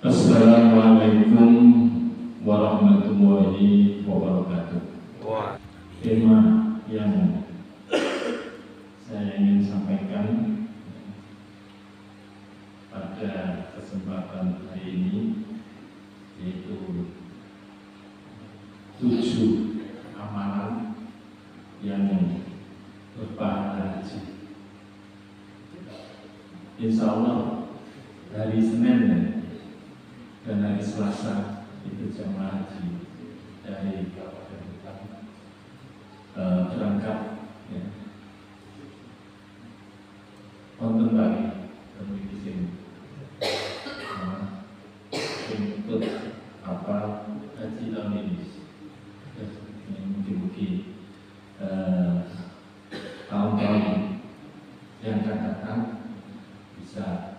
Assalamualaikum warahmatullahi wabarakatuh. Tema yang saya ingin sampaikan pada kesempatan hari ini yaitu 7 amalan yang berpahala haji. Insya Allah hari Senin dan hari Selasa itu jamaah haji dari Kabupaten Hutan berangkat ya. Konten lagi di sini untuk haji tahun ini mungkin tahun-tahun yang akan datang bisa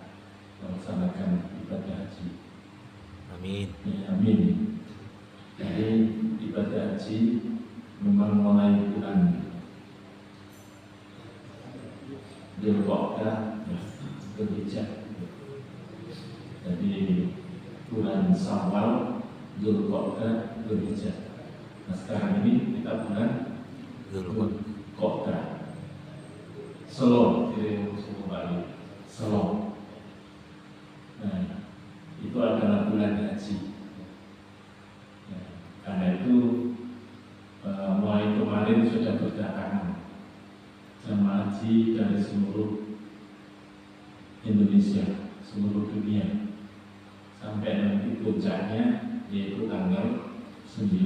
melaksanakan ibadah haji. Amin. Ya, amin. Jadi ibadah haji memang mulai bulan Dzulqa'dah, Dzulhijjah. Jadi bulan Syawal, Dzulqa'dah, Dzulhijjah. Nah sekarang ini kita bulan Dzulqa'dah. Selo, Bali. Selo. Nah, itu adalah bulan haji. Ya, karena itu mulai kemarin sudah berdatangan jamaah haji dari seluruh Indonesia, seluruh dunia, sampai nanti puncaknya yaitu tanggal 9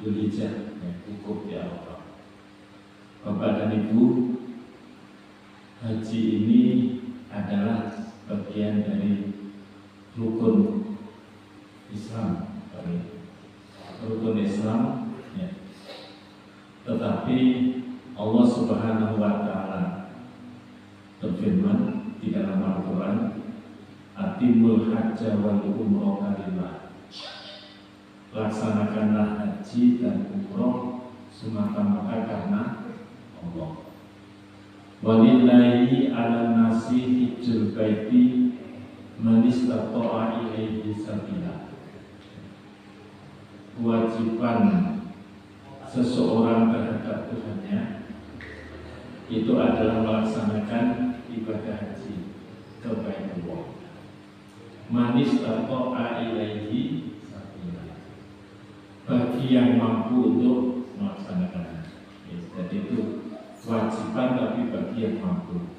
Dzulhijjah, wukuf di Arafah. Bapak dan Ibu, haji ini adalah bagian dari rukun Islam, rukun Islam, ya. Tetapi Allah Subhanahu wa Ta'ala berfirman di dalam Al-Quran, Atimul hajja wal umroh lillah. Laksanakanlah haji dan umroh semata-mata karena Allah. Walillahi ala nasi hijjul baiti man istata'a ilaihi sabila. Kewajiban seseorang terhadap Tuhannya itu adalah melaksanakan ibadah haji ke Baitullah. Man istata'a ilaihi sabila. Bagi yang mampu untuk melaksanakan haji. Jadi itu kewajiban tapi bagi yang mampu.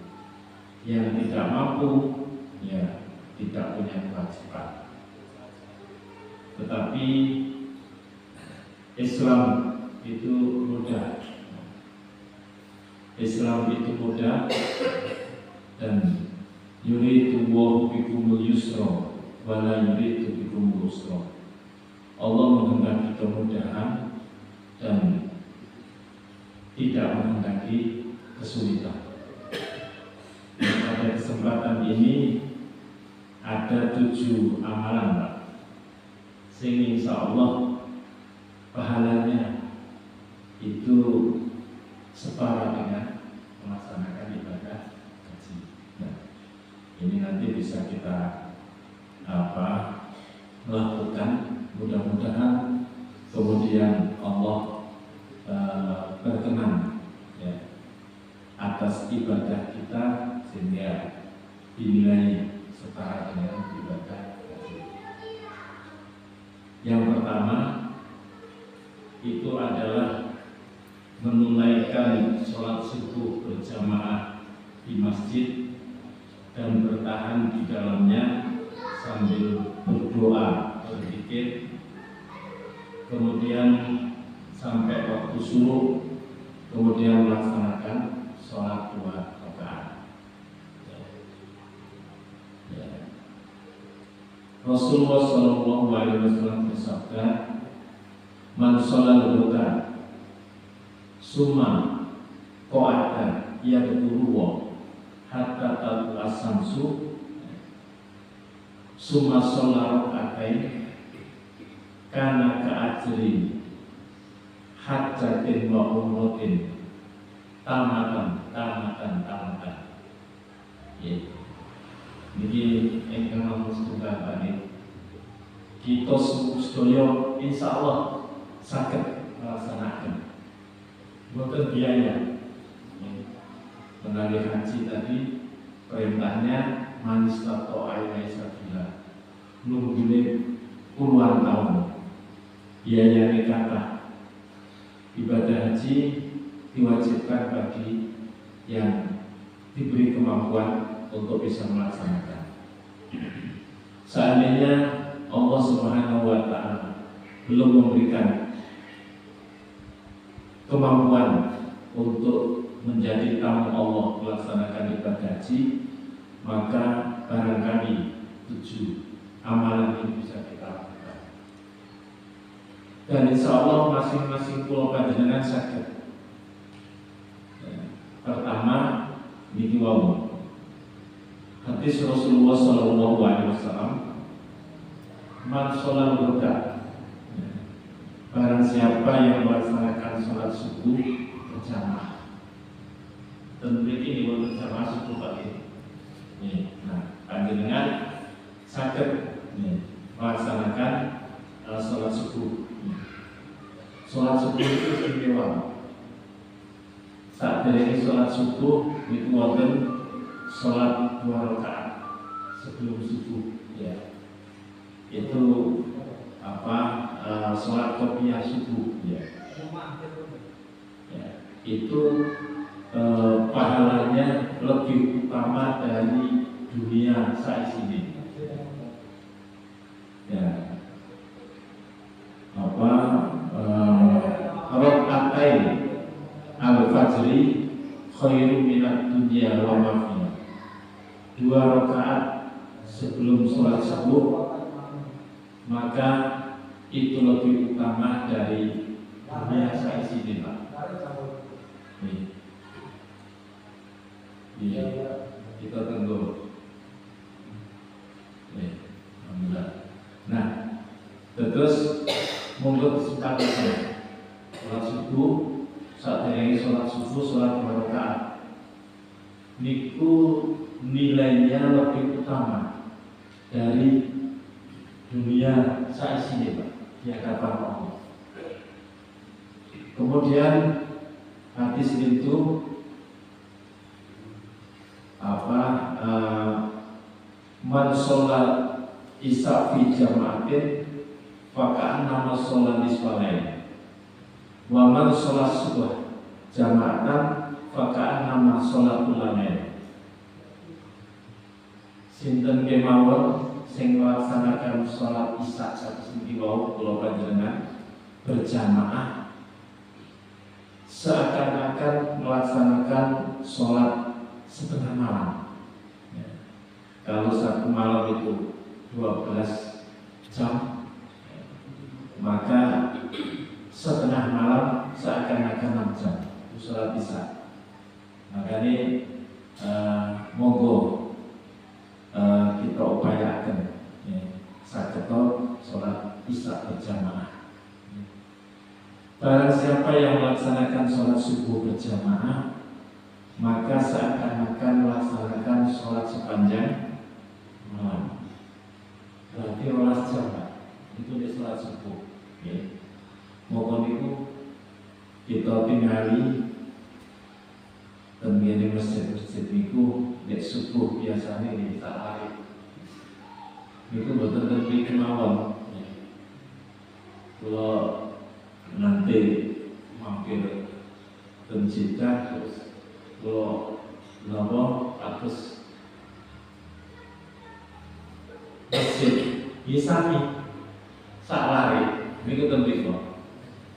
Yang tidak mampu ya tidak punya kewajiban. Tetapi Islam itu mudah. Islam itu mudah dan yuridu wa bikumul yusra wa la yuridu bikumul usra. Allah menghendaki kemudahan dan tidak menghendaki kesulitan. Pada kesempatan ini ada 7 amalan, Pak, sehingga insya Allah pahalanya itu setara dengan melaksanakan ibadah haji. Nah, ini nanti bisa kita lakukan, mudah-mudahan kemudian Allah berkenan ya, atas ibadah kita sehingga dinilai setara dengan ibadah haji. Yang pertama itu adalah menunaikan sholat subuh berjamaah di masjid dan bertahan di dalamnya sambil berdoa, berzikir, kemudian sampai waktu subuh, kemudian melaksanakan sholat 2 rakaat. Rasulullah SAW bersabda, "Man sholal huda, summa qa'ada yadhkuruhu hatta tatlu as-samsu, summa sholar raka'atain, kana ka'ajri hajjatin wa umrotin tamatan." Ya. Ini niki ingkang namung setunggal balik. Kita sedaya insyaallah saged melaksanakan. Boten biaya. Mengenai haji tadi perintahnya manis atau air sabila. Nunggune puluhan tahun. Biayanya kata ibadah haji diwajibkan bagi yang diberi kemampuan untuk bisa melaksanakan. Seandainya Allah Subhanahu wa Ta'ala belum memberikan kemampuan untuk menjadi tamu Allah melaksanakan ibadah haji, maka barangkali 7 amalan ini bisa kita lakukan. Dan insya Allah masing-masing pulau panjenengan sakit. Pertama, niki wau. Hadis Rasulullah Sallallahu Alaihi Wasallam, man sholat berkah. Barang siapa yang melaksanakan sholat subuh berjamaah. Dan ini berjamaah subuh pagi. Nah, panjenengan sakit melaksanakan sholat subuh. Sholat subuh itu istimewa. Saat dari sholat subuh itu wonten sholat 2 rakaat sebelum subuh, ya. Itu sholat qobliyah subuh, ya. Itu pahalanya lebih utama dari dunia saisini. Ya. Rakaatain al-fajri khairu minad dunya wa ma fiha. 2 rakaat sebelum sholat subuh, maka itu lebih utama dari dunia saisini, Pak. Iya, kita tunggu. Alhamdulillah. Nah, terus monggo kesempatan sholat subuh. Saat hari sholat subuh, sholat 2 rakaat niku nilainya lebih utama dari dunia saisine, Pak, di hadapan Allah. Kemudian hadis itu man sholat isya fi jama'atin faka'an nama sholat iswalain, wa man sholat subuh jama'atan faka'an nama sholat ulamain. Sinten kemawon sing melaksanakan sholat isya saking wau kula panjenengan berjamaah seakan-akan melaksanakan sholat setengah malam. Kalau 1 malam itu 12 jam, maka setengah malam seakan-akan 6 jam itu sholat isya. Makanya monggo kita upayakan saketo sholat isya berjamaah. Barang siapa yang melaksanakan sholat subuh berjamaah, maka seakan-akan melaksanakan sholat sepanjang malam. Berarti 12 jam, Pak. Itu di sholat subuh. Mohon itu kita tinggali tenggene masjid-masjid niku nek subuh biasanya di tak lari. Niku boten tentu kemawon. Kalau nanti mampir ten Jeddah terus kalau nopo atus masjid bisa nih sak lari niku tentu kok.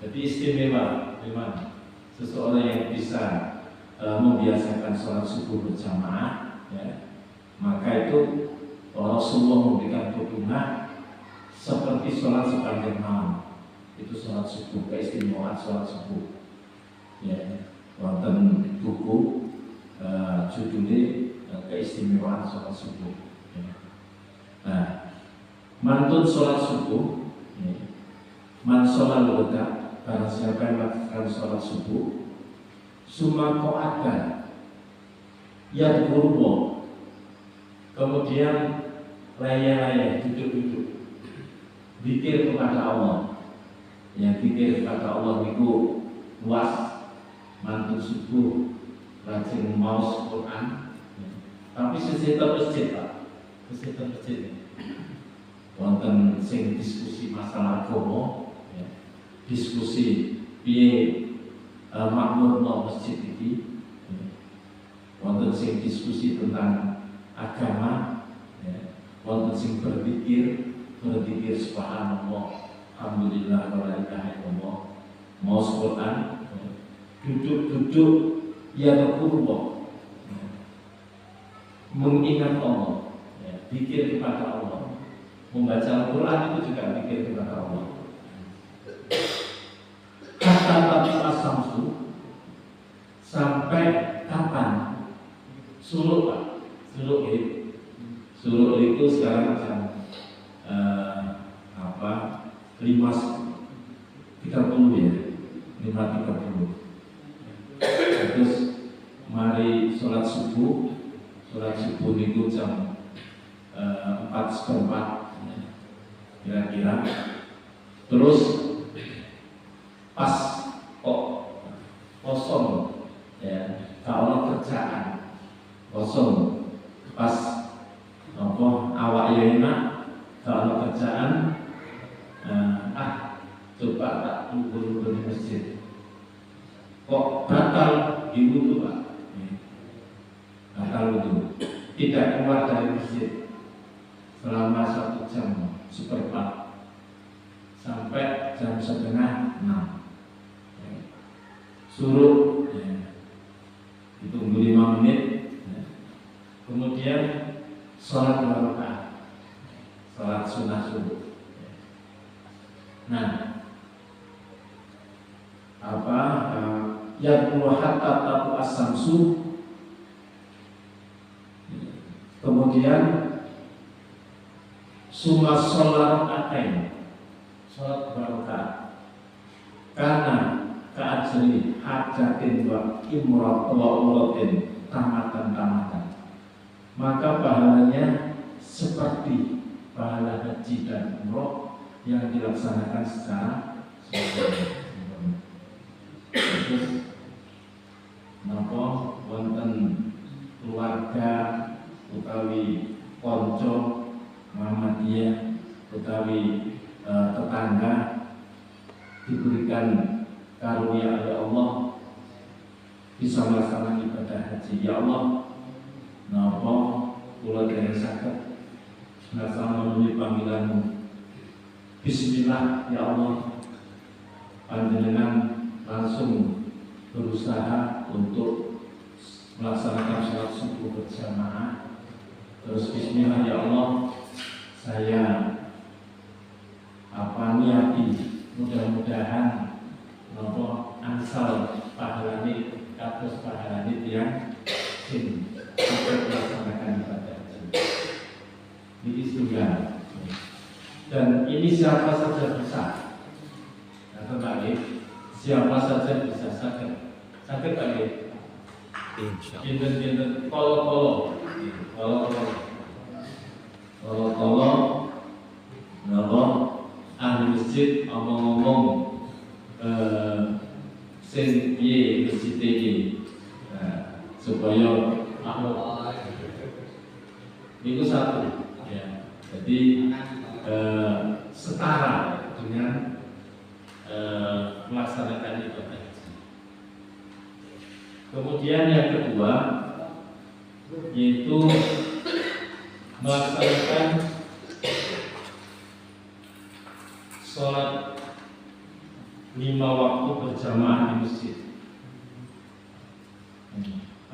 Jadi istimewa memang seseorang yang bisa membiasakan sholat subuh berjamaah, ya, maka itu Rasulullah memberikan petunjuk seperti sholat sepanjang malam. Itu sholat subuh, keistimewaan sholat subuh. Ya, wonten buku judulnya keistimewaan sholat subuh. Ya. Nah, mantun sholat subuh, ya. Man sholat luda, barang siapa yang melakukan sholat subuh, sumako ada yang kurbo kemudian laya-laya, duduk-duduk, zikir kepada Allah. Ya, zikir kepada Allah itu luas, mantu subuh, rajin maos Quran. Tapi sisi masjid Pak, sisi masjid. Wonten sing diskusi masalah agama, ya. Diskusi piye makmurno masjid iki. Ya. Wonten sing diskusi tentang agama, ya. Wonten sing berzikir subhanallah, alhamdulillah, wa la ilaha illallah, maos Quran, ya. Duduk-duduk ya berkurban, ya. Mengingat Allah, ya. Zikir kepada Allah. Membaca Al-Quran itu juga zikir kepada Allah. Kata tadi asamsu sampai kapan? Suluk Pak, suluk itu. Suluk itu sekarang jam 5.30 ya, 5.30. Terus mari sholat subuh itu jam 4:04 kira-kira. Terus pas kok kosong, ya, kalau kerjaan kosong, pas awak ya enak, kalau kerjaan coba tak tunggu di masjid, kok batal ibu tuh Pak, batal itu tidak keluar dari masjid selama 1 jam seperempat sampai jam 5:30, ya. Suruh, ya. Ditunggu 5 menit, ya. Kemudian sholat 2 rakaat, sholat sunnah subuh, ya. Nah, yang hatta tabu as-samsu, kemudian summa sholat rakaat, sholat 2 rakaat, karena keajri hajatin wa imrat wa uratin tamatan, maka pahalanya seperti pahala haji dan umroh yang dilaksanakan secara sempurna. Terus napa wonten keluarga utawi konco Muhammadiyah utawi tetangga diberikan karunia oleh Allah bisa melaksanakan ibadah haji. Ya Allah, napa kula dereng saged melaksanakan panggilan-Mu. Bismillah ya Allah, panjenengan langsung berusaha untuk melaksanakan sholat subuh berjamaah. Terus bismillah ya Allah, saya niati mudah-mudahan nopo ansal pahalane kados pahalane yang sing melaksanakan ibadah haji. Ini sudah, dan ini siapa saja bisa. Kata Pak, siapa saja bisa sakit Pak. Insyaallah. Kalau ahli masjid ngomong sing piye masjid iki supaya itu satu, ya. Jadi setara dengan melaksanakan ibadah haji. Kemudian yang kedua yaitu melaksanakan sholat 5 waktu berjamaah di masjid.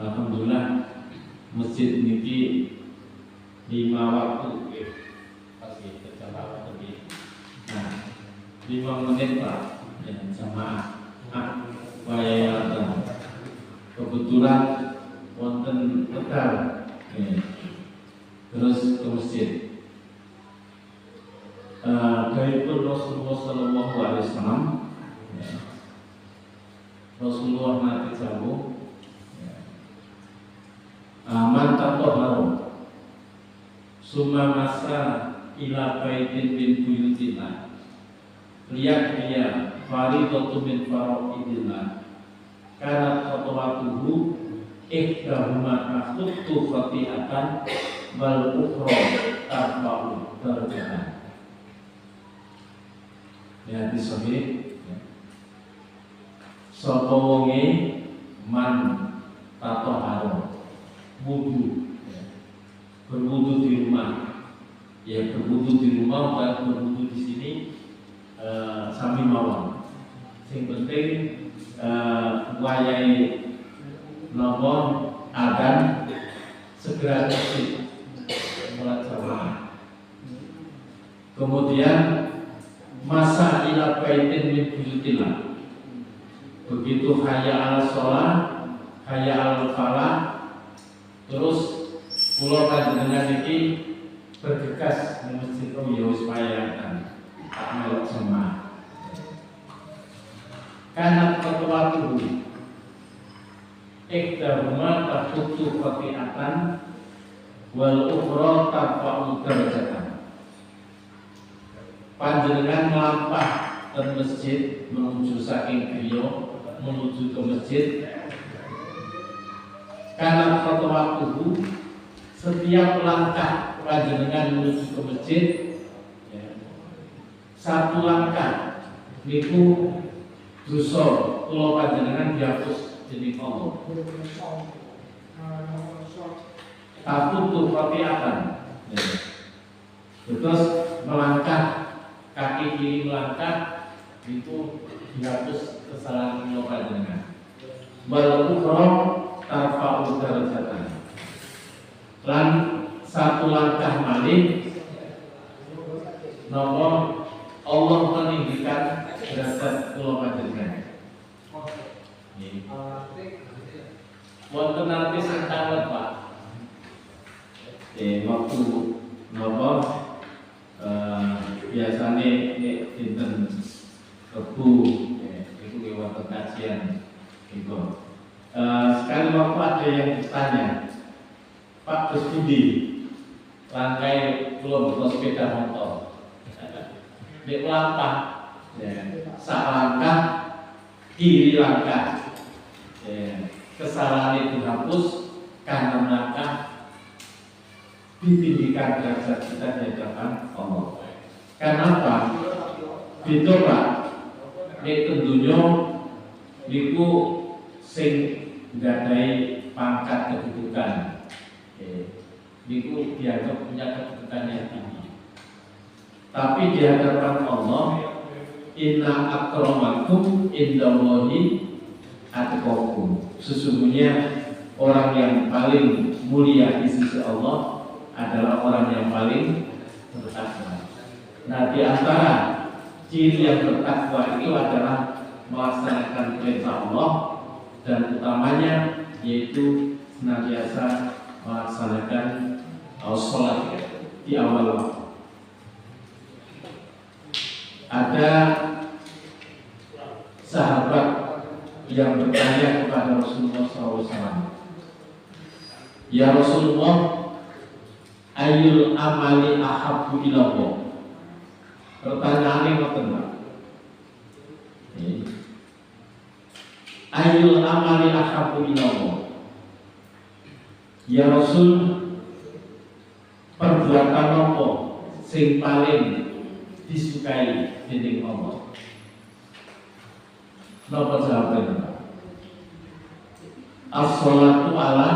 Alhamdulillah masjid ini 5 waktu pasti berjamaah tadi. Nah, 5 menit Pak ya, jamaah. Kebetulan wonten Tegal, ya. Terus ke masjid. Dari Rasulullah Sallallahu Alaihi Wasallam, ya. Rasulullah nanti jauh, ya. Mantap toh Summa masa ila baitin min buyutina lihat dia faridatun min faraidillah kanat khatwatuhu ihdahuma nakhuttu khati'atan wal ukhra tarfa'u darajatan. Ya disebut sapa wonge man tatahara wudu, berwudu di rumah, ya berwudu di rumah dan berwudu di sini sami mawon. Sing penting wayahe napa adan segera masjid sholat jamaah. Kemudian masa ila baitin min buyutillah. Begitu hayya ala sholat, hayya ala falah, terus pulau panjenengan iki bergegas di masjid ya wis payangan tak melok jamaah. Kanat khatwatuhu ihdahuma takhuttu khati'atan wal ukhra tarfa'u darajatan. Panjenengan melampah ke masjid menuju saking griya menuju ke masjid. Karena khatwatuhu setiap langkah panjenengan menuju ke masjid satu langkah niku dosa kula panjenengan dihapus dening Allah. Takutu khati'atan. Terus melangkah kaki kiri melangkah itu dihapus kesalahan kula panjenengan. Wal ukhra tarfa'u darajatan. Lan satu langkah malih napa Allah meninggikan derajat kula panjenengan. Nggih. Wonten nanti sentawen Pak. Waktu napa biasane dinten Rebu itu wonten kajian itu. Sekali waktu ada yang bertanya, Pak Gus Budi, langkai kula beto sepeda motor. Nek langkah, sak langkah kiri langkah, kesalahan itu hapus karena langkah ditinggikan derajat kita di hadapan Allah. Kenapa? Itu Pak, nek tentunya niku sing nggadahi pangkat kedudukan, niku dianggap punya kedudukan yang tinggi. Tapi di hadapan Allah, inna akramakum indallahi atqakum. Sesungguhnya orang yang paling mulia di sisi Allah adalah orang yang paling bertakwa. Nah, di antara ciri yang bertakwa itu adalah melaksanakan perintah Allah dan utamanya yaitu senantiasa melaksanakan sholat di awal waktu. Ada sahabat yang bertanya kepada Rasulullah SAW, ya Rasulullah, ayyul amali ahabbu ilallah. Pertanyaannya ngoten Pak. Ayyul amali ahabbu ilallah. Ya Rasul, perbuatan apa sing paling disukai dening Allah? Napa jawabannya? As-sholatu ala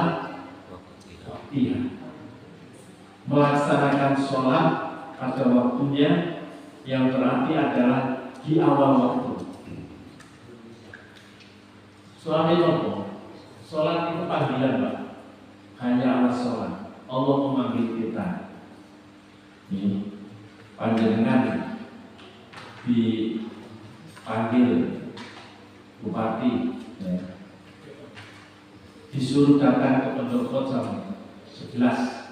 waqtiha. Melaksanakan sholat pada waktunya, yang berarti adalah di awal waktu. Suami nopo, sholat itu panggilan Pak. Hanya ala sholat. Allah memanggil kita. Ini panjenengan dipanggil bupati, disuruh datang ke pendopo jam 11.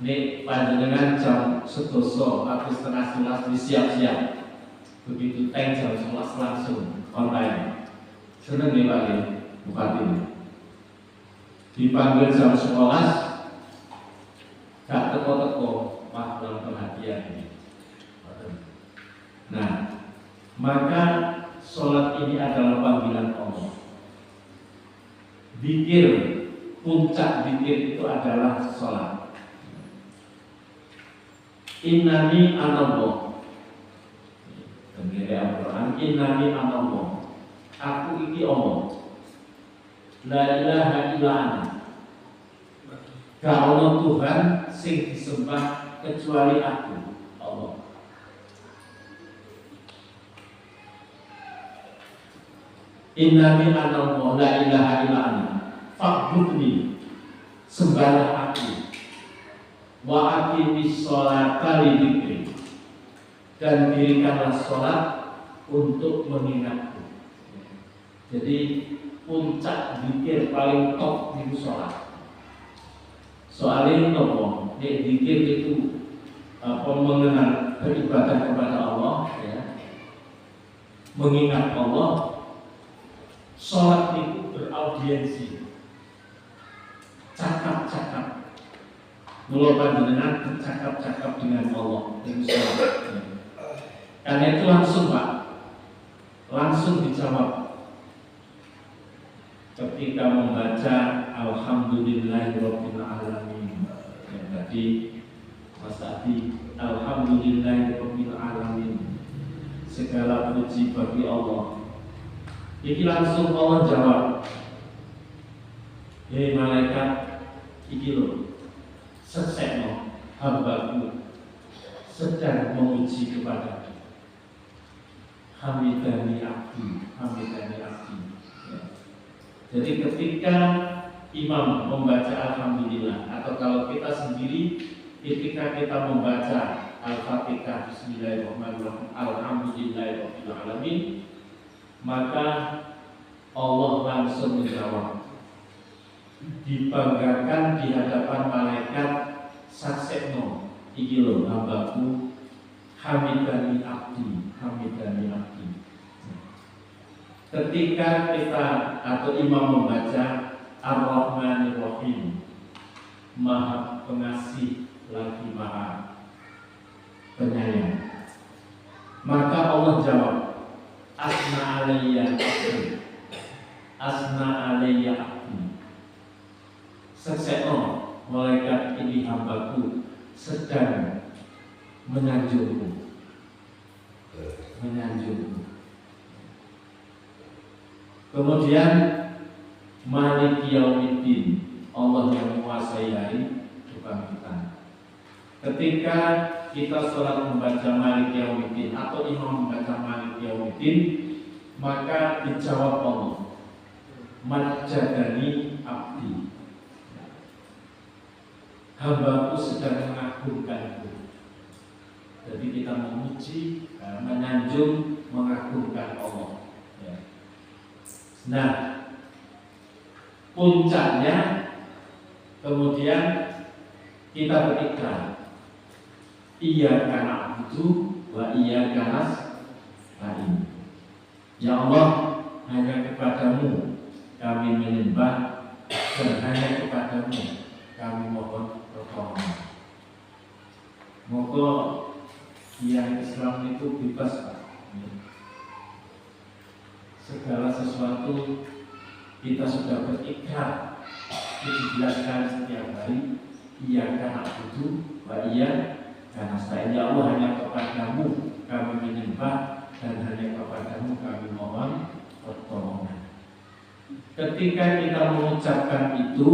Ini panjenengan jam 11 atau setengah 11 disiap-siap. Begitu teng jam 11 langsung online. Seneng nih Pak Bupati. dipanggil jam 11 gak teko-teko, wah kurang perhatian ini. Nah, maka sholat ini adalah panggilan Allah. Zikir, puncak zikir itu adalah sholat. Innani anallah. Tenggiri Al-Quran, innani anallah. Aku iki Allah. La ilaha illa ana. Gak ono Tuhan sing disembah kecuali aku, Allah. Innani anallah la ilaha illa ana. Fa'budni, sembahlah aku. Wa aqimis sholata li dzikri. Dan dirikanlah sholat untuk mengingatku. Jadi puncak zikir paling top itu sholat. Soalnya nopo, zikir itu mengenal beribadah kepada Allah, ya, mengingat Allah. Sholat itu beraudiensi, cakap-cakap. Mula panjenengan bercakap-cakap dengan Allah itu sholat. Karena itu langsung Pak, langsung dijawab ketika membaca Alhamdulillahirabbil alamin. Ya, tadi Mas Adi, Alhamdulillahirabbil alamin. Segala puji bagi Allah. Ini langsung Allah jawab. Hei malaikat, iki lho, seksekno hambaku sedang memuji kepadaku. Hamidani abdi, hamidani abdi. Ya. Jadi ketika imam membaca Alhamdulillah, atau kalau kita sendiri ketika kita membaca Al-Fatihah Bismillahirrahmanirrahim Alhamdulillahirabbil alamin, maka Allah langsung menjawab, dibanggakan di hadapan malaikat, saksekno iki lho hambaku hamidani abdi, hamidani abdi. Ketika kita atau imam membaca Ar-Rahmanir Rahim, Maha Pengasih lagi Maha Penyayang, maka Allah jawab, Asna alayya abdi, Asna alayya abdi. Seksekno malaikat ini hambaku sedang menyanjungmu, menyanjungmu. Kemudian Malik Yaumiddin, Allah yang menguasai hari, bukan kita. Ketika kita sholat membaca Malik Yaumiddin atau imam membaca Malik Yaumiddin, maka dijawab Allah, Majjadani abdi, hambaku sedang mengagungkanku. Jadi kita memuji, menyanjung, mengagungkan Allah. Ya. Nah, puncaknya kemudian kita berikrar, iyyaka na'budu wa iyyaka nasta'in. Ya Allah, hanya kepadamu kami menyembah dan hanya kepadamu kami mohon pertolongan. Moga yang Islam itu bebas Pak. Segala sesuatu kita sudah berikrar, dijelaskan setiap hari, iyyaka na'budu wa iyyaka nasta'in. Ya Allah, hanya kepadamu kami menyembah dan hanya kepadamu kami mohon pertolongan. Ketika kita mengucapkan itu,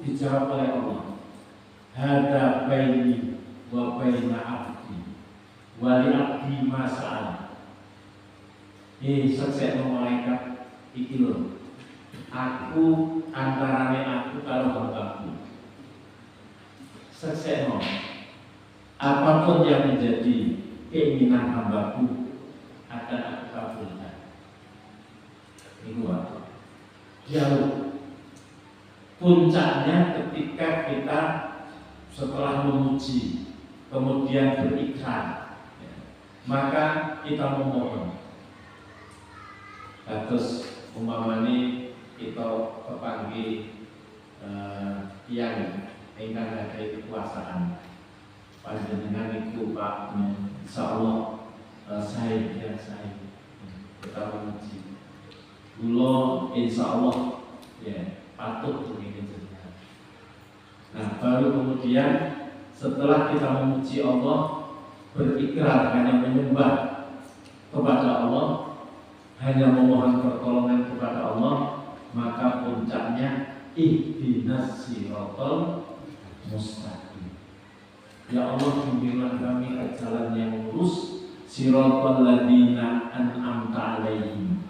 dijawab oleh Allah, hada baini wa baina abdi wa li abdi ma sa'al. Seksekno malaikat iki lho, aku antarane aku karo hambaku. Seksekno apapun yang menjadi keinginan hambaku akan aku kabulkan. Itu apa? Jauh. Puncaknya ketika kita setelah memuji kemudian berikrar, maka kita memohon. Terus umpamane kita kepanggih insya Allah ya patut begini jenengan. Nah baru kemudian setelah kita memuji Allah, berikrar hanya menyembah kepada Allah, hanya memohon pertolongan kepada Allah, maka puncaknya ihdinas siratal mustaqim. Ya Allah, bimbinglah kami ke jalan yang lurus, siratal ladzina an'amta alaihim,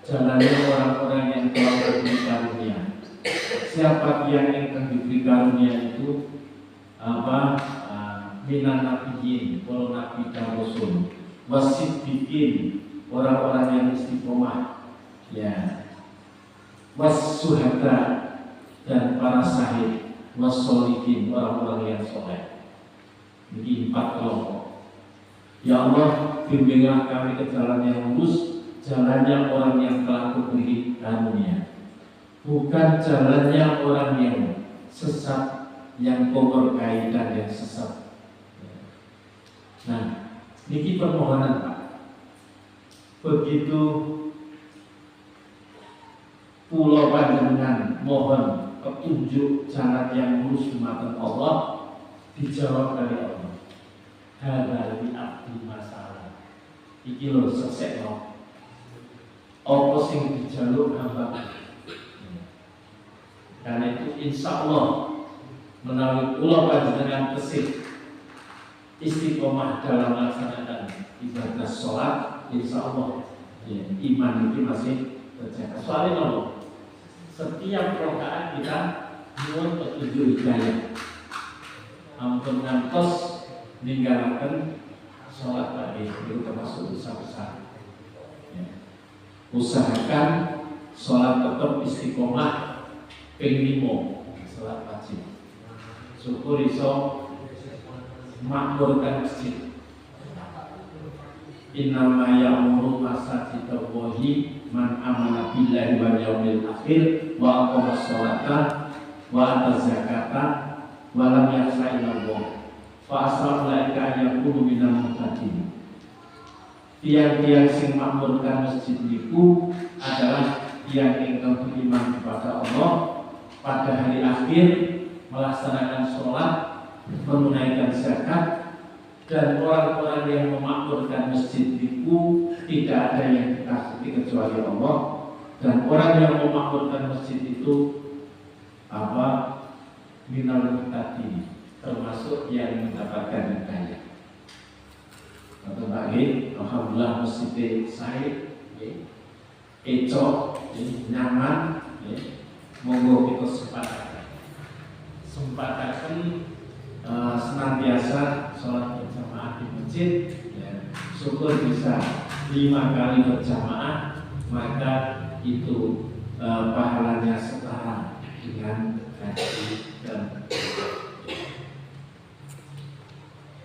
jalannya orang-orang yang telah diberi karunia. Siapa yang akan diberi karunia itu minan nabiyyin, para nabi dan rasul, wasiddiqin, orang-orang yang istiqomah, ya, wassuhada, dan para syahid, wassolihin, orang-orang yang soleh. Ini 4 kelompok. Ya Allah, bimbinglah kami ke jalan yang lurus, jalannya orang yang telah diberi karunia, bukan jalannya orang yang sesat, yang kotor kaitan yang sesat. Nah, niki permohonan Pak. Begitu pulau panjenengan mohon petunjuk jalan yang lurus dumateng Allah, dijawab dari Allah. Hadza li abdi masalah. Iki lho sesekno. Apa sing dijaluk hamba. Karena itu insya Allah menawi pulau panjenengan kesih istiqomah dalam melaksanakan ibadah sholat, insya Allah ya, iman itu masih terjaga. Soalnya Allah, setiap rakaat kita nyuwun petunjuk hidayah. Ampun ngantos ninggalkan sholat tadi itu termasuk dosa besar. Ya. Usahakan sholat tetap istiqomah ping 5 sholat wajib. Syukur iso makmurkan masjid. Innama ya'muru masajidallahi man amana billahi wal yaumil akhir wa aqama sholata wa ata zakata wa lam yakhsha illallah fa asal laika yakunu minal muhtadin. Tiang-tiang sing makmurkan masjid niku adalah tiang ingkang beriman kepada Allah, pada hari akhir, melaksanakan sholat, menunaikan zakat, dan orang-orang yang memakmurkan masjid itu tidak ada yang dikasihi kecuali Allah. Dan orang yang memakmurkan masjid itu minal muhtadin, termasuk yang mendapatkan hidayah. Kata bagi alhamdulillah masjid saya ecok, nyaman, monggo kita sempatakan senantiasa sholat berjamaah di masjid, ya, syukur bisa 5 kali berjamaah, maka itu pahalanya setara dengan haji dan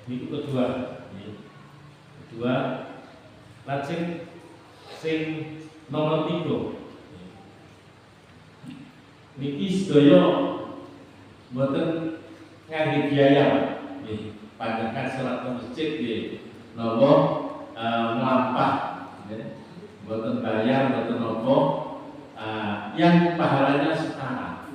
itu kedua, lajeng sing nomor 3 niki sedaya mboten ngangge biaya, nggih, panjenengan salat ke masjid nggih napa mlampah, nggih, mboten bayar, mboten napa, yang pahalanya setara.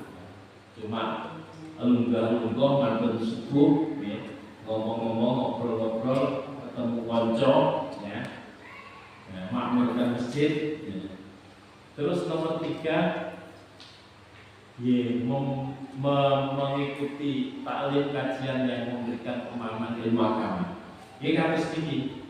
Cuma lunggah-lunggah mantun subuh, nggih, ngomong-ngomong, ngobrol-ngobrol, ketemu kanca, ya, makmurkan masjid, ya. Terus nomor 3, mengikuti taklim kajian yang memberikan pemahaman ilmu agama. Ini harus tinggi,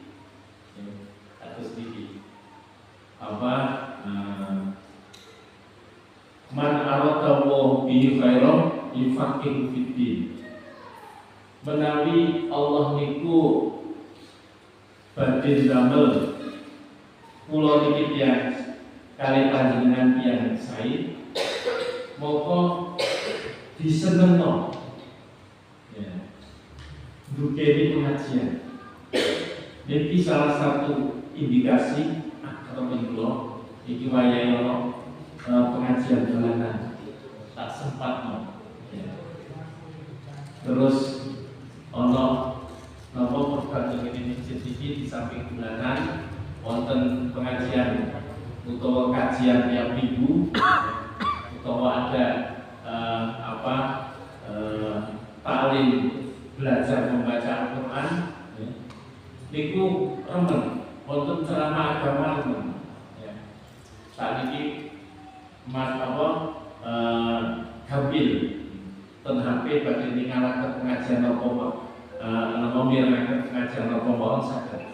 man aradallahu bihi khairan yufaqihu fiddin. Menawi Allah niku badhe damel kula niki tiyang kali panjenengan tiyang sae, moko disenengno, ya, dukeni pengajian. Jadi salah satu indikasi atau minggu iki wayahe ono pengajian bulanan tak sempat no, ya. Terus ono napa perbankan ini masjid iki di samping bulanan wonten pengajian utawa kajian tiap minggu atau ada taklim belajar membaca Al-Quran, niku remen wonten ceramah agama remen. Saat ini Mas Gabil ten HP badhe ningalaken pengajian napa mirengake pengajian napa mawon saged.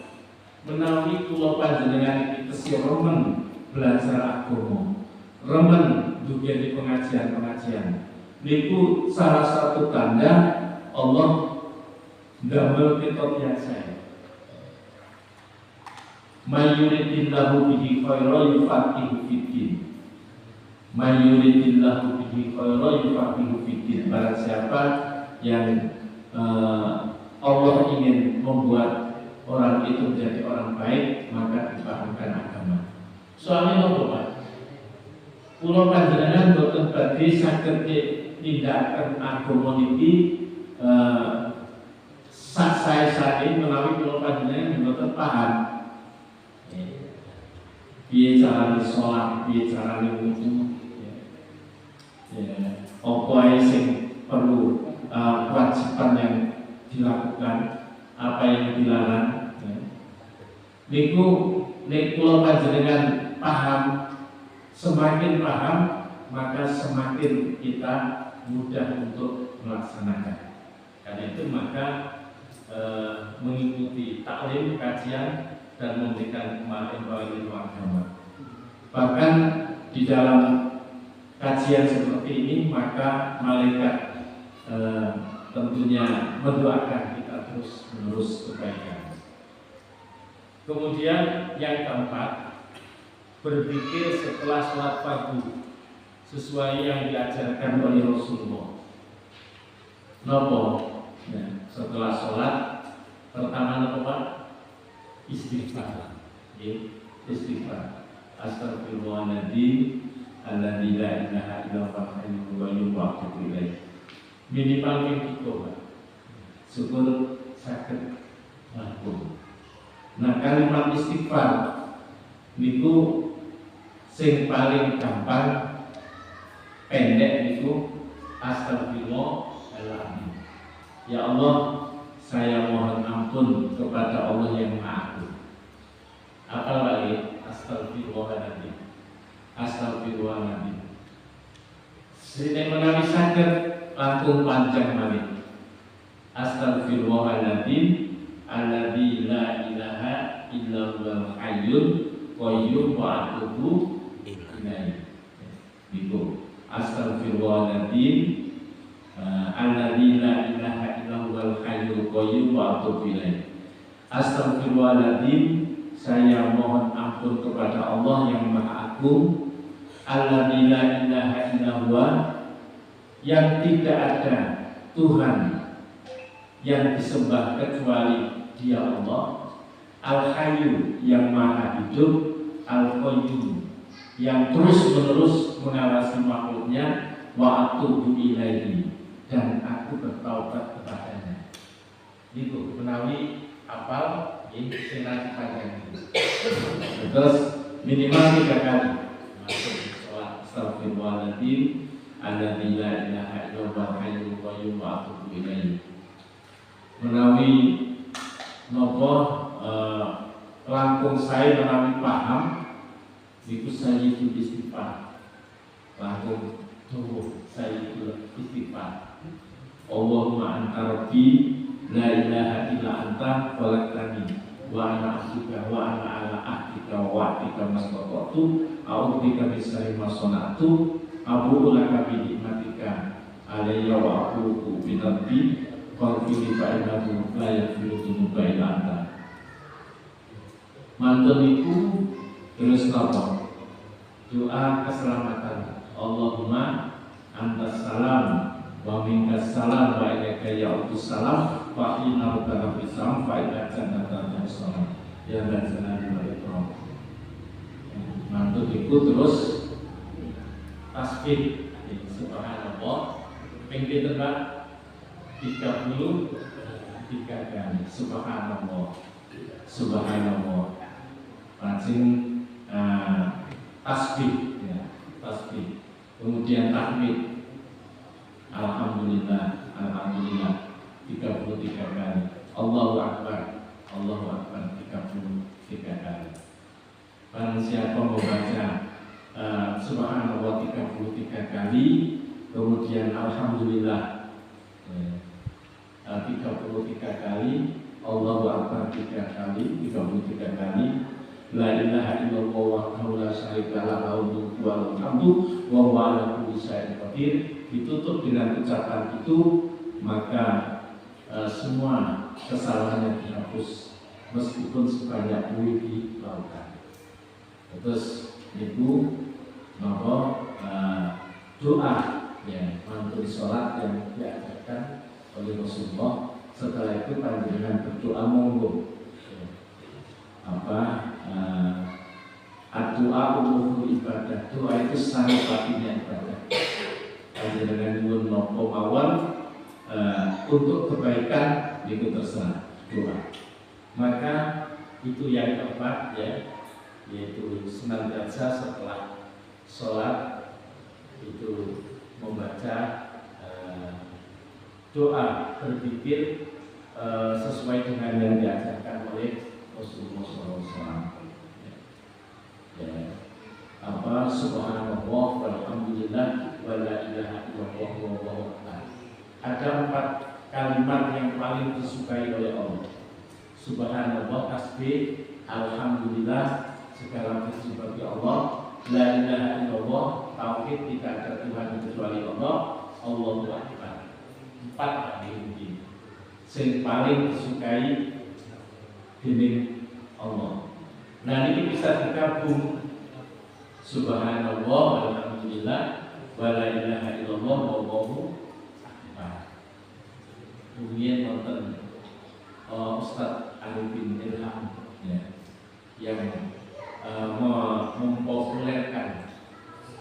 Menawi kula panjenengan iki tesih remen belajar agama, remen dugi pengajian-pengajian, niku salah satu tanda Allah ndamel kita biasa. Mayyuridillahu bihi khairan yufaqihu fiddin. Mayyuridillahu bihi khairan yufaqihu fiddin. Barang siapa yang Allah ingin membuat orang itu menjadi orang baik, maka dipahamkan agama. Soalnya apa Pak? Pulau panjenengan boten badhe saged nindakaken agama niki sak sae-sae menawi pulau panjenengan boten paham. Piye carane salat, piye carane wudu, apa ae sing perlu kewajiban yang dilakukan, apa yang dilarang. Niku nek kula panjenengan paham, semakin paham maka semakin kita mudah untuk melaksanakan. Karena itu maka mengikuti taklim, kajian dan memberikan kemahiran ilmu agama. Bahkan di dalam kajian seperti ini maka malaikat tentunya mendoakan kita terus menerus kebaikan. Kemudian yang keempat, berpikir setelah sholat fardu sesuai yang diajarkan oleh Rasulullah. Nopo? Ya, setelah sholat pertama nopo Pak? Istighfar. Istighfar. Astagfirullahaladzim alladzi la ilaha illallah hayyul qayyum wa atubu ilaih. Minimal ping 3 Pak. Syukur saged lampung. Nah, kalimat istighfar niku sing paling gampang pendek niku astagfirullahaladzim. Ya Allah, saya mohon ampun kepada Allah yang Maha Agung. Apa lagi? Astagfirullahaladzim. Astagfirullahaladzim. Sine menawi saged langkung panjang malih. Astagfirullahaladzim alladzi la ilaha illallah hayyul qayyum wa atubu ilaih. Itu astagfirullahaladzim alladzi la ilaha illallah hayyul qayyum wa atubu ilaih. Astagfirullahaladzim, saya mohon ampun kepada Allah yang Maha Agung, alladzi la ilaha illallah, yang tidak ada Tuhan yang disembah kecuali Dia Allah, Al-Hayyu yang Maha Hidup, Al-Qayyum yang terus menerus mengawasi makhluknya, wa atubu ilaihi, dan aku bertaubat kepadanya. Itu menawi apal ini senang panjang itu. Terus minimal 3 kali masuk sholat astagfirullahaladzim alladzi la ilaha illallah hayyul qayyum wa atubu ilaihi. Menawi nopo langkung saya menawi paham niku sayyidul istighfar. Langkung tubuh sayyidul istighfar. Allahumma anta rabbi la ilaha illa anta khalaqtani wa ana abduka wa ana ala ahdika wa wa'dika mastata'tu a'udzubika min syarri ma sana'tu abu'u laka bi ni'matika alayya wa aqulu bi dhanbi faghfir fa innahu la yaghfiru dzunuba illa anta. Mantun iku terus napa? Doa keselamatan. Allahumma antas salam wa minkas salam wa ilaika ya'udus salam fa inna rabbaka bisalam fa inna jannata salam ya dzalali wal ikram. Mantun iku terus tasbih subhanallah ping pinten Pak? 33 kali subhanallah subhanallah. Lajeng tasbih, ya, tasbih. Kemudian tahmid, alhamdulillah, alhamdulillah 33 kali. Allahu Akbar, Allahu Akbar 33 kali. Barang siapa membaca subhanallah 33 kali, kemudian alhamdulillah 33 kali, Allahu Akbar 3 kali, 33 kali, la ilaha illallah wahdahu la syarika lahu lahul mulku wa lahul hamdu wa huwa ala kulli syai'in qadir. Ditutup dengan ucapan itu, maka semua kesalahannya dihapus meskipun sebanyak buih di lautan. Terus itu doa ya mantun sholat yang diajarkan oleh Rasulullah. Setelah itu panjenengan berdoa monggo doa umum ibadah. Doa itu sangat pentingnya ibadah. Panjenengan nyuwun napa mawon untuk kebaikan itu terserah doa. Maka itu yang keempat ya, yaitu senantiasa setelah sholat itu membaca doa berzikir sesuai dengan yang diajarkan oleh Rasulullah SAW. Subhanallah walhamdulillah wa la ilaha illallah wallahu akbar. Ada 4 kalimat yang paling disukai oleh Allah. Subhanallah tasbih, alhamdulillah segala puji bagi Allah, la ilaha illallah tauhid tidak ada Tuhan kecuali Allah, Allahu akbar. 4 kali ini yang paling disukai dening Allah. Nah ini bisa digabung subhanallah walhamdulillah wa la ilaha illallah wallahu akbar. Kemudian nonton Ustaz Arifin Ilham ya, yang mempopulerkan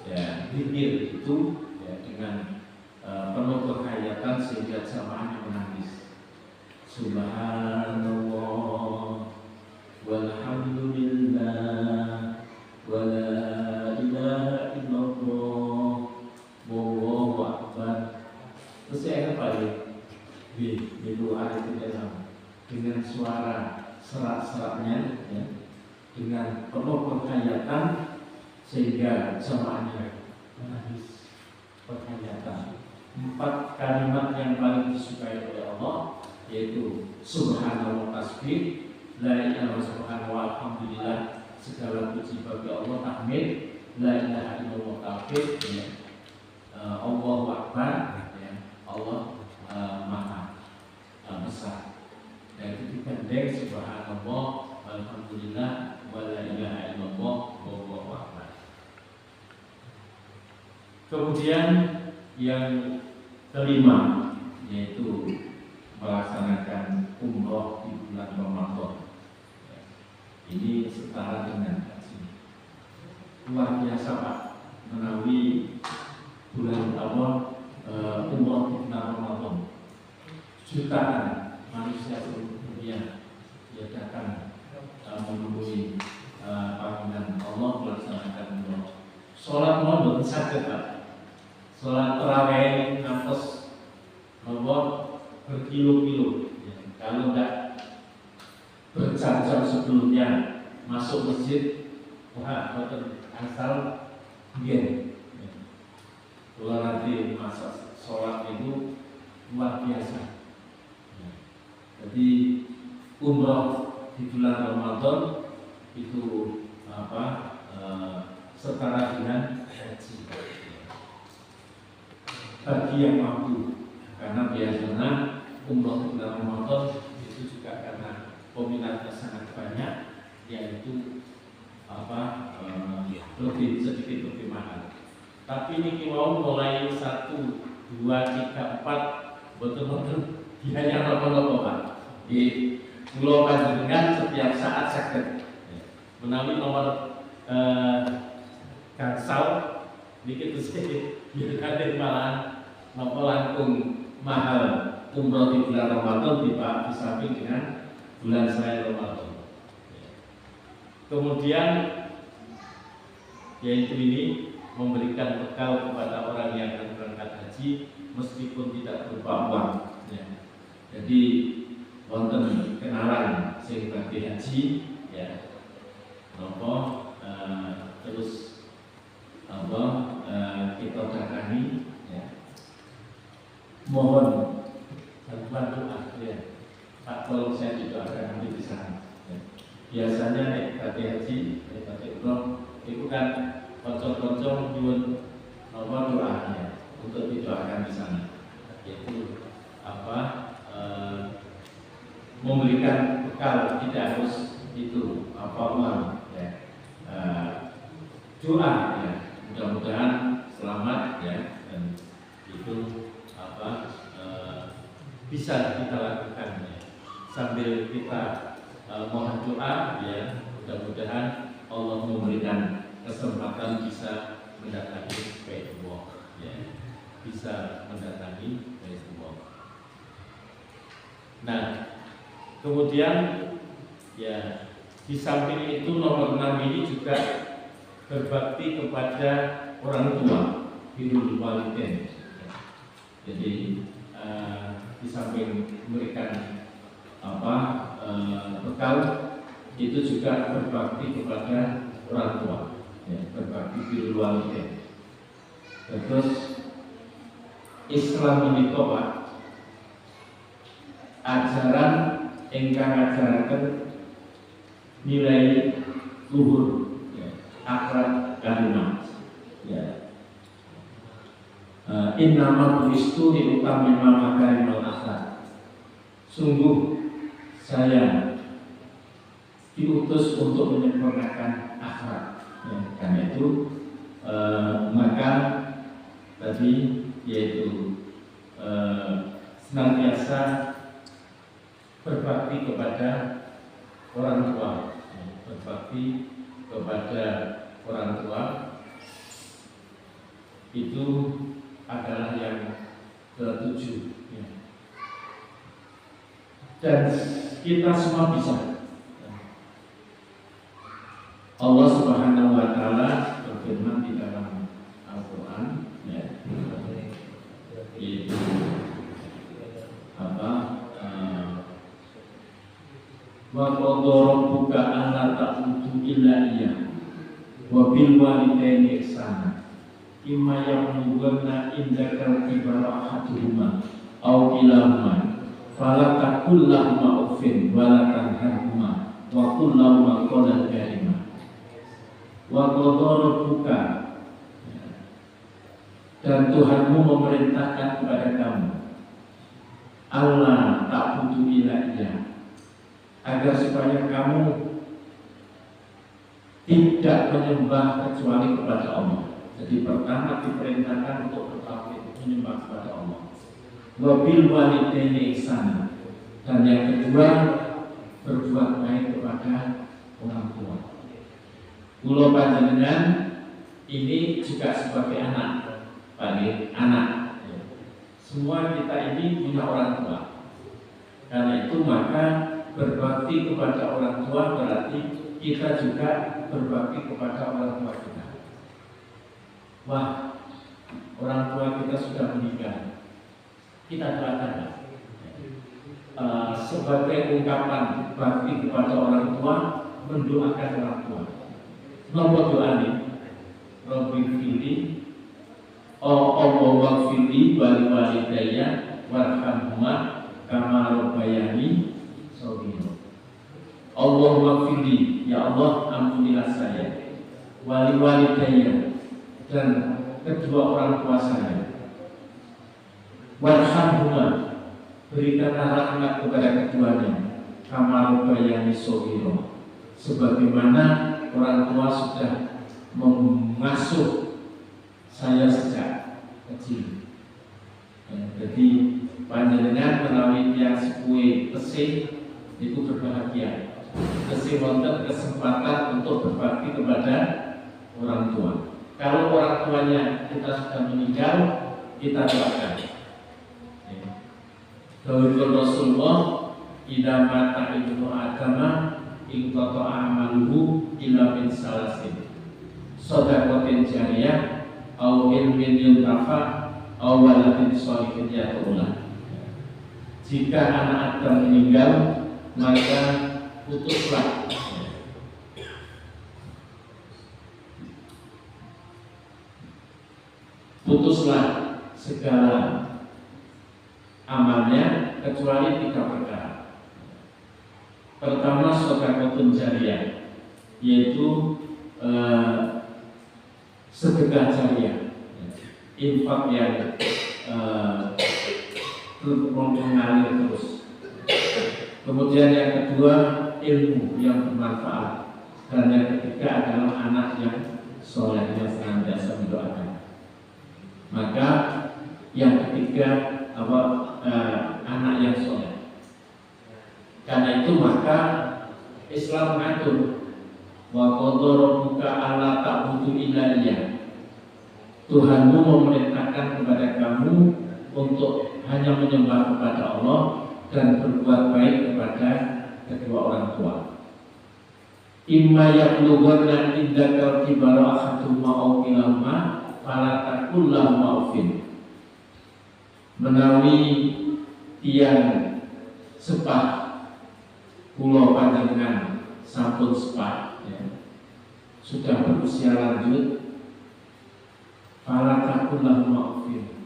ya zikir itu ya, dengan penuh kehayatan sehingga jamaahnya menangis. Subhanallah walhamdulillah wa la ilaha illallah wallahu akbar. Terus saya kembali di doa itu dengan suara serak-seraknya ya, dengan penuh penghayatan sehingga jamaahnya menangis penghayatan. 4 kalimat yang paling disukai oleh Allah yaitu subhanallah tasbih, la ilaha illallah alhamdulillah segala puji bagi Allah, tahmid, la ilaha illallah tauhid ya, Allahu akbar ya, Allah maha besar. Dan itu digandeng subhanallah alhamdulillah wa la ilaha illallah wallahu akbar. Kemudian yang kelima yaitu melaksanakan umroh di bulan Ramadan. Ini setara dengan haji. Luar biasa Pak, menawi bulan umroh di bulan Ramadan. Jutaan manusia seluruh dunia diadakan memenuhi panggilan Allah melaksanakan umroh. Sholat mohon sakit Pak. Sholat tarawih ngantos berkilo-kilo. Kalau enggak berjam-jam sebelumnya masuk masjid, wah betul asal biar. Kalau nanti masa sholat itu luar biasa. Jadi umroh di bulan Ramadan itu setara dengan haji bagi yang mampu, karena biasanya umroh di bulan Ramadan itu juga karena peminatnya sangat banyak, yaitu lebih sedikit lebih mahal. Tapi ini mau mulai 1, 2, 3, 4 betul-betul biaya nopo-nopo Pak. Di Pulau Panjenengan setiap saat sakit menawi nomor gansal dikit sih biar malah nopo langkung mahal umroh di bulan Ramadan di samping dengan bulan selain Ramadan. Kemudian yaitu ini memberikan bekal kepada orang yang akan berangkat haji meskipun tidak berupa uang. Ya. Jadi wonten kenalan sing badhe haji, ya, terus kita dakani, ya. Mohon bantuan doa, ya. Pak, tolong saya didoakan nanti di sana. Ya. Biasanya nek badhe haji, nek badhe umroh itu kan konco-konco nyuwun doanya untuk didoakan di sana, yaitu memberikan bekal, tidak harus itu uang, ya. Doa, ya, mudah-mudahan selamat, ya, dan itu bisa kita lakukan, ya. Sambil kita mohon doa, ya, mudah-mudahan Allah memberikan kesempatan bisa mendatangi Baitullah, ya, bisa mendatangi Baitullah. Nah, kemudian, ya, di samping itu nomor 6 ini juga berbakti kepada orang tua, birrul walidain. Jadi di samping memberikan bekal, itu juga berbakti kepada orang tua, ya, berbakti birrul walidain. Terus Islam ini Pak, ajaran ingkang ngajaraken nilai luhur, ya, akhlak karimah, ya. Innama buistu li utammima makarimal akhlak. Sungguh saya diutus untuk menyempurnakan akhlak, ya. Karena itu maka tadi yaitu senantiasa berbakti kepada orang tua, ya. Berbakti kepada orang tua itu adalah yang ke-7, ya. Dan kita semua bisa. Allah Subhanahu wa taala berfirman di dalam Al-Qur'an, ya, yaitu wa qadha rabbuka alla ta'budu illa iyyah wa bil walidaini ihsana imma yablughanna indaka al-kibara ahaduhuma aw kilahuma fala taqul lahuma uffin wa la tanharhuma wa qul lahuma qawlan karima. Wa qadha rabbuka, dan Tuhanmu memerintahkan kepada kamu Allah ta'budu illa iyyah, agar supaya kamu tidak menyembah kecuali kepada Allah. Jadi pertama diperintahkan untuk bertauhid, menyembah kepada Allah. Wa bil walidaini ihsana, dan yang kedua berbuat baik kepada orang tua. Kula panjenengan ini juga sebagai anak, anak. Semua kita ini punya orang tua. Karena itu maka berbakti kepada orang tua berarti kita juga berbakti kepada orang tua kita. Wah, orang tua kita sudah meninggal, kita doakan, sebagai ungkapan bakti kepada orang tua, mendoakan orang tua. Nomor doa ini, Rabbi fili, Allah waqfili wali walidayya warhamhuma kama rabbayani shaghira. Allah waqfili, ya Allah ampunilah saya, wali walidayya, dan kedua orang tua saya, warhamhuma, berikanlah rahmat kepada keduanya, kama rabbayani shaghira, sebagaimana orang tua sudah mengasuh saya sejak kecil. Jadi panjenengan menawi yang sepuh tesih itu berbahagia. Tesih wonten kesempatan untuk berbakti kepada orang tua. Kalau orang tuanya kita sudah meninggal, kita doakan. Dawuh Rasulullah, idza mata ibnu adama in qata'a amaluhu illa min salasin, shadaqatin jariyah au ilmin yuntafa au waladin sholihin yad'ulah. Jika anak Adam meninggal, maka putuslah segala amalnya kecuali 3 perkara. Pertama, shadaqatun jariyah, yaitu sedekah jariyah, infak yang mengalir terus. Kemudian yang kedua, ilmu yang bermanfaat, dan yang ketiga adalah anak yang soleh yang senantiasa mendoakan. Maka yang ketiga anak yang soleh. Karena itu maka Islam mengatur wa qadara rabbuka alla ta'budu illa iyyah. Tuhanmu memerintahkan kepada kamu untuk hanya menyembah kepada Allah dan berbuat baik kepada kedua orang tua. Imma yablughanna indaka kibara ahaduhuma aw kilahuma fala taqul lahumā uffin. Menawi tiang sepah kula panjenengan sampun sepah sudah berusia lanjut, fala taqul lahumā uffin.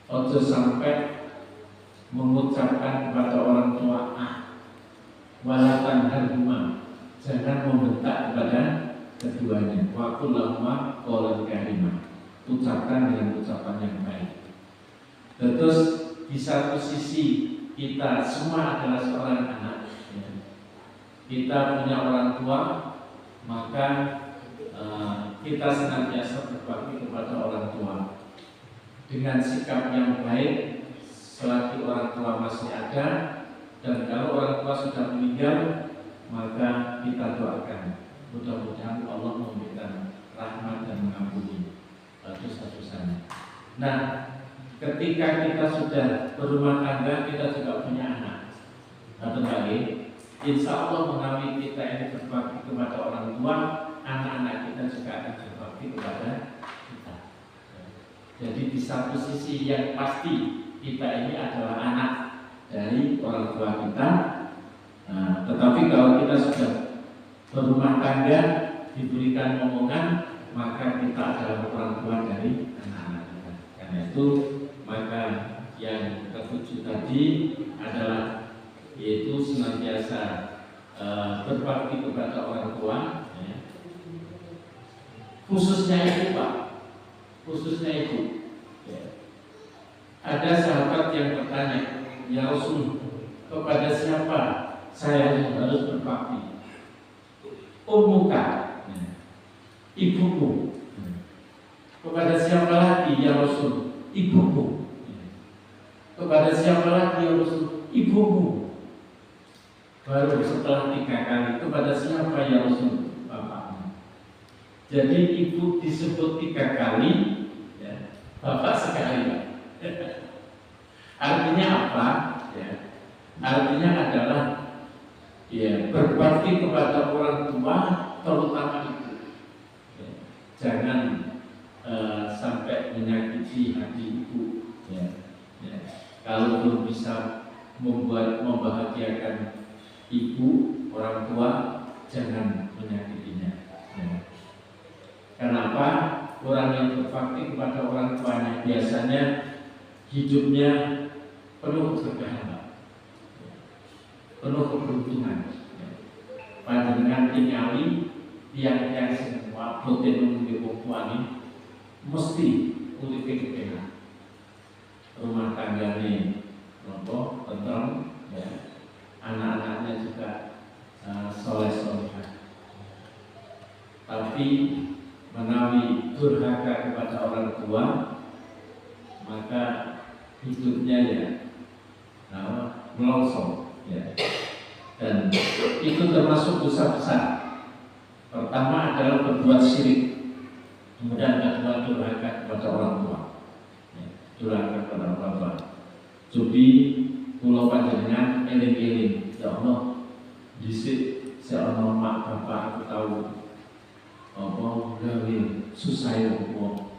Ojo sampai mengucapkan kepada orang tua walatan harhuma, jangan membentak kepada keduanya. Wa qul lahumā qawlan karīmah, ucapkan dengan ucapan yang baik. Terus di satu sisi kita semua adalah seorang anak, kita punya orang tua, maka kita senantiasa berbakti kepada orang tua dengan sikap yang baik selagi orang tua masih ada, dan kalau orang tua sudah meninggal maka kita doakan mudah-mudahan Allah memberikan rahmat dan mengampuni dosa-dosanya. Nah, ketika kita sudah berumah tangga, kita juga punya anak. Insya Allah menawi kita ini berbakti kepada orang tua, anak-anak kita juga akan berbakti kepada kita. Jadi di satu sisi yang pasti kita ini adalah anak dari orang tua kita. Tetapi kalau kita sudah berumah tangga, diberikan omongan, maka kita adalah orang tua dari anak-anak kita. Karena itu maka yang ketujuh tadi adalah yaitu senantiasa berbakti kepada orang tua, khususnya ibu, Pak, khususnya ibu. Ada sahabat yang bertanya, ya Rasul, kepada siapa saya harus berbakti? Ummuka, ibuku. Kepada siapa lagi ya Rasul? Ibuku. Kepada siapa lagi ya Rasul? Ibumu. Baru setelah 3 kali, kepada siapa ya Rasul? Bapakmu. Jadi ibu disebut 3 kali, bapak sekali, Pak. Artinya apa? Artinya adalah berbakti kepada orang tua, terutama ibu. Jangan sampai menyakiti hati ibu. Kalau belum bisa membahagiakan ibu, orang tua, jangan menyakitinya. Kenapa? Orang yang berbakti kepada orang tuanya biasanya hidupnya penuh keberkahan, penuh keberuntungan. Panjenengan tingali tiang-tiang semua boten menunggu wong tuane mesti uripe kepenak. Rumah tanggane nopo tentrem, anak-anaknya juga soleh-solehah. Tapi menawi durhaka kepada orang tua, maka hidupnya melongsong. Dan itu termasuk dosa besar. Pertama adalah berbuat syirik, kemudian kedua durhaka kepada orang tua. Durhaka kepada orang tua. Jadi kula panjenengan eling-eling, ya Allah, dhisik seorang mak bapak aku tahu apa menggawe susah wong,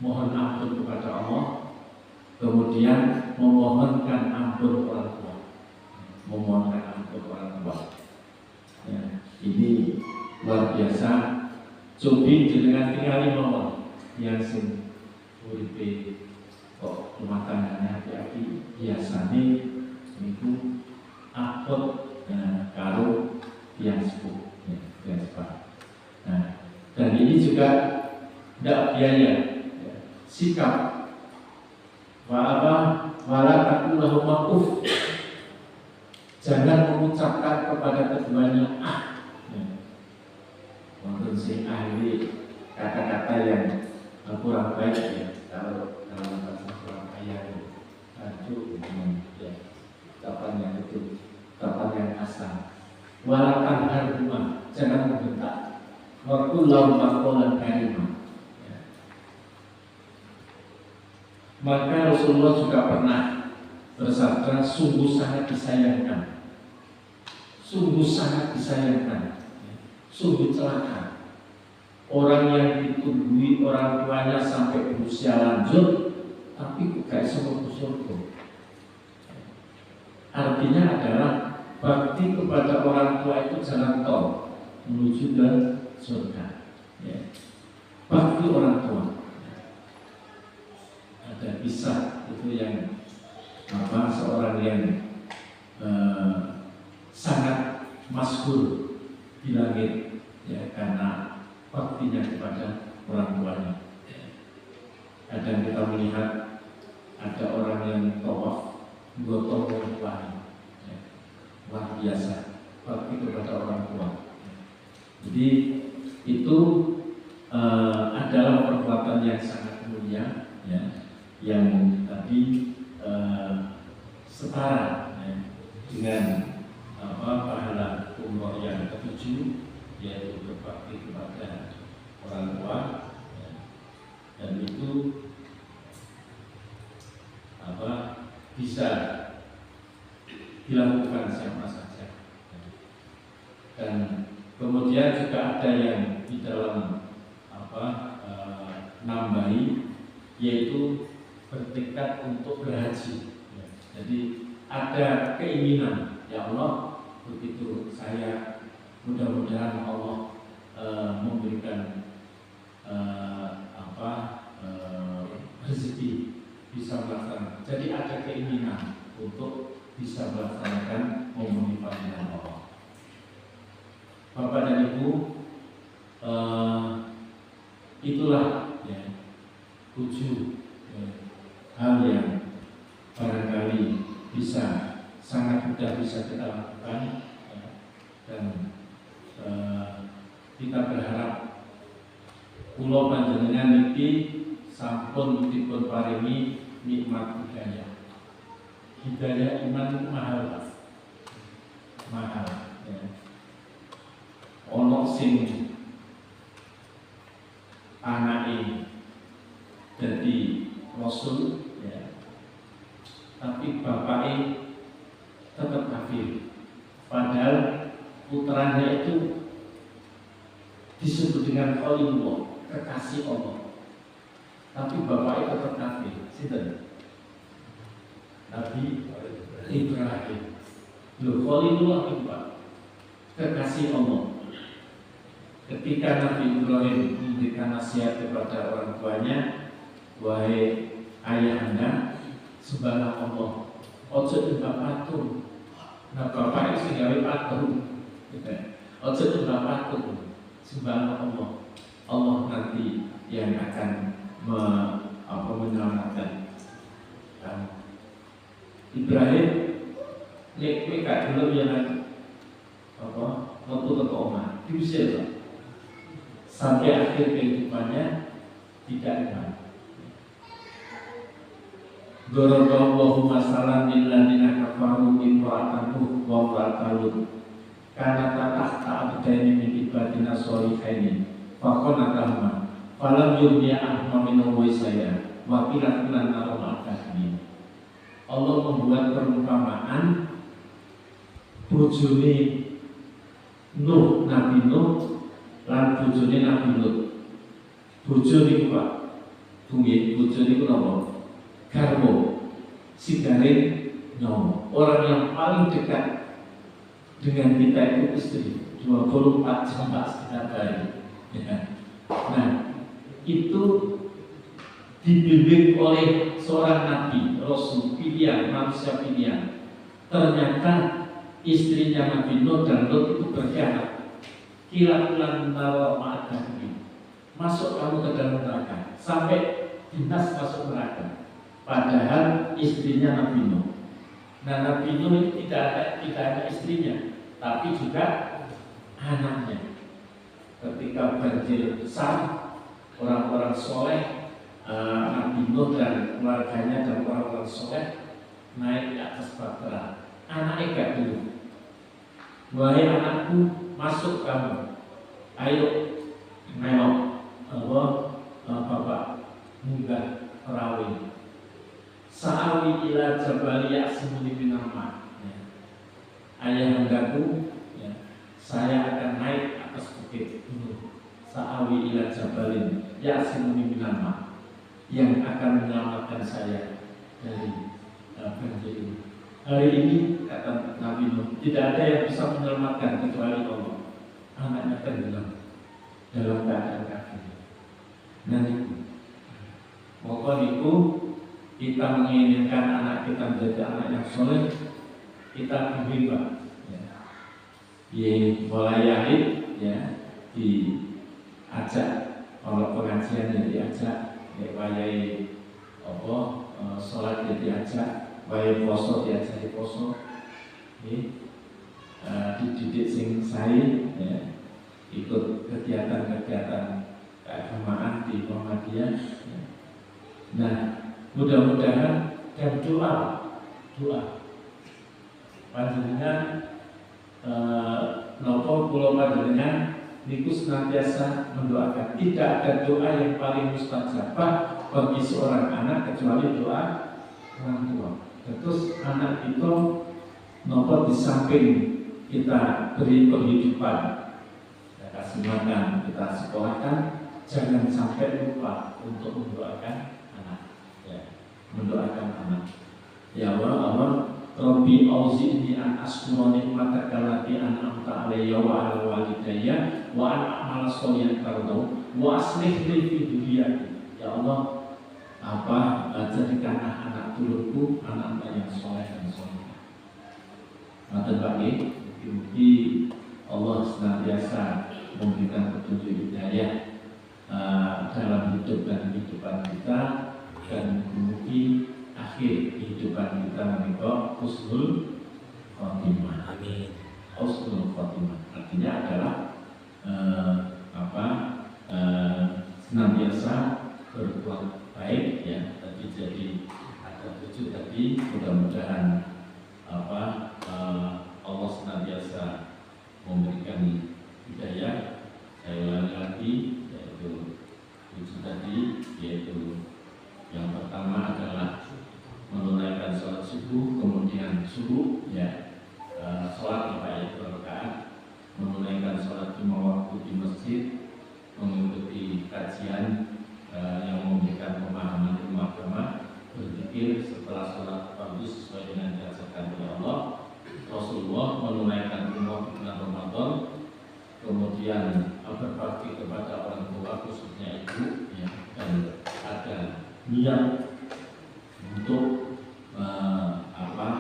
mohon ampun kepada Allah, kemudian memohonkan ampun orang tua, memohonkan ampun orang tua. Ya, ini luar biasa. Cobi dengan tinggali mawon yang sing uripe kok rumah tangganya hati-hati biasane niku akot karo yang sepuh, yang sepuh. Nah, dan ini juga tidak biaya, sikap wala taqulahu ma'uf, jangan mengucapkan kepada keduanya wonten sing ahli kata-kata yang kurang baik ya, kalau dalam bahasa Surabaya itu ya, ucapan yang itu, ucapan yang asal. Walakan harumah, jangan membentak. Wakullahu maqolan karimah. Ya. Maka Rasulullah juga pernah bersabda, sungguh sangat disayangkan, sungguh sangat disayangkan, sungguh celaka orang yang ditunggui orang tuanya sampai berusia lanjut, tapi gak bisa masuk surga. Artinya adalah bakti kepada orang tua itu jalan tol menuju ke surga. Ya. Bakti orang tua. Ada kisah itu yang seorang yang sangat masyhur di langit, ya, karena baktinya kepada orang tuanya. Kadang kita melihat ada orang yang tawaf gotong royong, ya, luar biasa bakti kepada orang tua. Jadi itu adalah perbuatan yang sangat mulia, ya, yang tadi setara, ya, dengan pahala umroh yang ketujuh, yaitu berbakti kepada orang tua, ya. Dan itu bisa dilakukan siapa saja. Dan kemudian juga ada yang di dalam nambahi, yaitu bertekad untuk berhaji. Ya. Jadi ada keinginan, ya Allah, begitu saya mudah-mudahan Allah memberikan rezeki bisa melaksanakan. Jadi ada keinginan untuk bisa melaksanakan memenuhi panggilan Allah. Bapak dan Ibu, itulah, ya, 7 hal yang barangkali bisa sangat mudah bisa kita lakukan, ya, dan kita berharap kula panjenengan niki sampun dipun paringi nikmat hidayah. Hidayah iman itu mahal, ya. Ono sing anake jadi rasul, ya, tapi bapaknya tetap kafir, padahal putranya itu disebut dengan Khalilullah, kekasih Allah, tapi bapaknya tetap kafir. Sinten? Nabi Ibrahim. Khalilullah itu Pak, kekasih Allah. Ketika Nabi Ibrahim memberikan nasihat kepada orang tuanya, wahai ayahanda, sembahlah Allah, ojo nyembah patung. Nah bapak itu gawe patung, ojo nyembah patung, sembahlah Allah. Allah nanti yang akan menyelamatkan kamu. Ibrahim nek gak dulu yang waktu ke omah diusir sampai akhir kehidupannya tidak iman. Doroballahu masalan lil ladina kafaru imra'atan wa imra'atan kana tahta abdaini min ibadina sholihaini faqanatahuma falam yughniya anhuma min saya wa qila kulan naromakahni. Allah membuat perumpamaan bojone Nuh, Nabi Nuh lan bojone Nabi Lut. Bojo niku Pak, bojo niku napa? Garwa sigare nyawa. Orang yang paling dekat dengan kita itu istri 24 jam setiap hari. Ya. Nah, itu dibimbing oleh seorang nabi, rasul pilihan, manusia pilihan. Ternyata istrinya Nabi Nuh dan Lut itu berkhianat. Kilat-kilat naro ma'adami, masuk kamu ke dalam neraka, sampai dinas masuk neraka. Padahal istrinya Nabi Nuh. Nah, Nabi Nuh itu tidak ada istrinya, tapi juga anaknya. Ketika banjir besar, orang-orang soleh, Nabi Nuh dan keluarganya dan orang-orang soleh naik ke atas bahtera. Anaknya gak dulu. Wahai anakku, masuk kamu. Ayo, melok. Bapak munggah perawi. Sa'awi ila jabali ya'simuni minamma. Ayahandaku, ya, saya akan naik atas bukit gunung. Sa'awi ila jabalin ya'simuni minamma, yang akan menyelamatkan saya dari banjir ini. Hari ini kata Nabi Nuh, tidak ada yang bisa menyelamatkan kecuali Allah. Anaknya tenggelam dalam keadaan kafir. Nah itu, maka itu kita menginginkan anak kita menjadi anak yang soleh, kita bimbing Pak. Ya, mulai yahid, ya, diajak kalau pengajian ya diajak, ya, wayai sholat ya diajak, wayai poso diajak di poso, ya, dididik sing sae, ya, ikut kegiatan-kegiatan keagamaan di Muhammadiyah. Ya. Nah, mudah-mudahan dan doa panjenengan nopo kula panjenengan niku senantiasa mendoakan. Tidak ada doa yang paling mustajabah bagi seorang anak kecuali doa orang tua. Terus anak itu nopo di samping kita beri penghidupan, kita kasih makan, kita sekolahkan, jangan sampai lupa untuk mendoakan anak. Ya, mendoakan anak. Ya Allah, Rabbi auzi'ni an askura nikmataka allati an'amta 'alayya wa 'ala walidayya wa an a'mala sholihan tardau wa aslih li fi dzurriyyati. Ya Allah, jadikanlah anak turunku anak yang soleh dan soleh. Matur Pak, mugi Allah senantiasa memberikan petunjuk hidayah dalam hidup dan kehidupan kita, dan mugi akhir kehidupan kita menikah husnul khotimah. Amin. Husnul khotimah artinya adalah senantiasa berbuat baik, ya. Tadi jadi ada 7 tadi, mudah-mudahan Allah senantiasa memberikan hidayah. Saya ulangi lagi, yaitu 7 tadi, yaitu yang pertama adalah menunaikan sholat subuh, kemudian subuh, ya, sholat 4 rakaat, menunaikan sholat 5 waktu di masjid, mengikuti kajian yang memberikan pemahaman ilmu agama, berzikir setelah sholat fardu sesuai dengan diajarkan oleh Allah, Rasulullah, menunaikan umroh di bulan Ramadan, kemudian berbakti kepada orang tua khususnya ibu, ya, dan ada niat untuk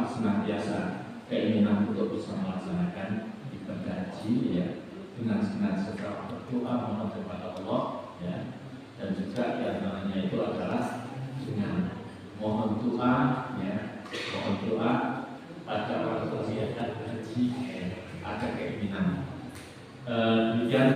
senantiasa keinginan untuk bisa melaksanakan ibadah haji, ya, dengan senantiasa berdoa mohon kepada Allah, ya, dan juga diantaranya itu adalah dengan mohon doa, ya, mohon doa pada orang tua haji, ada keinginan demikian.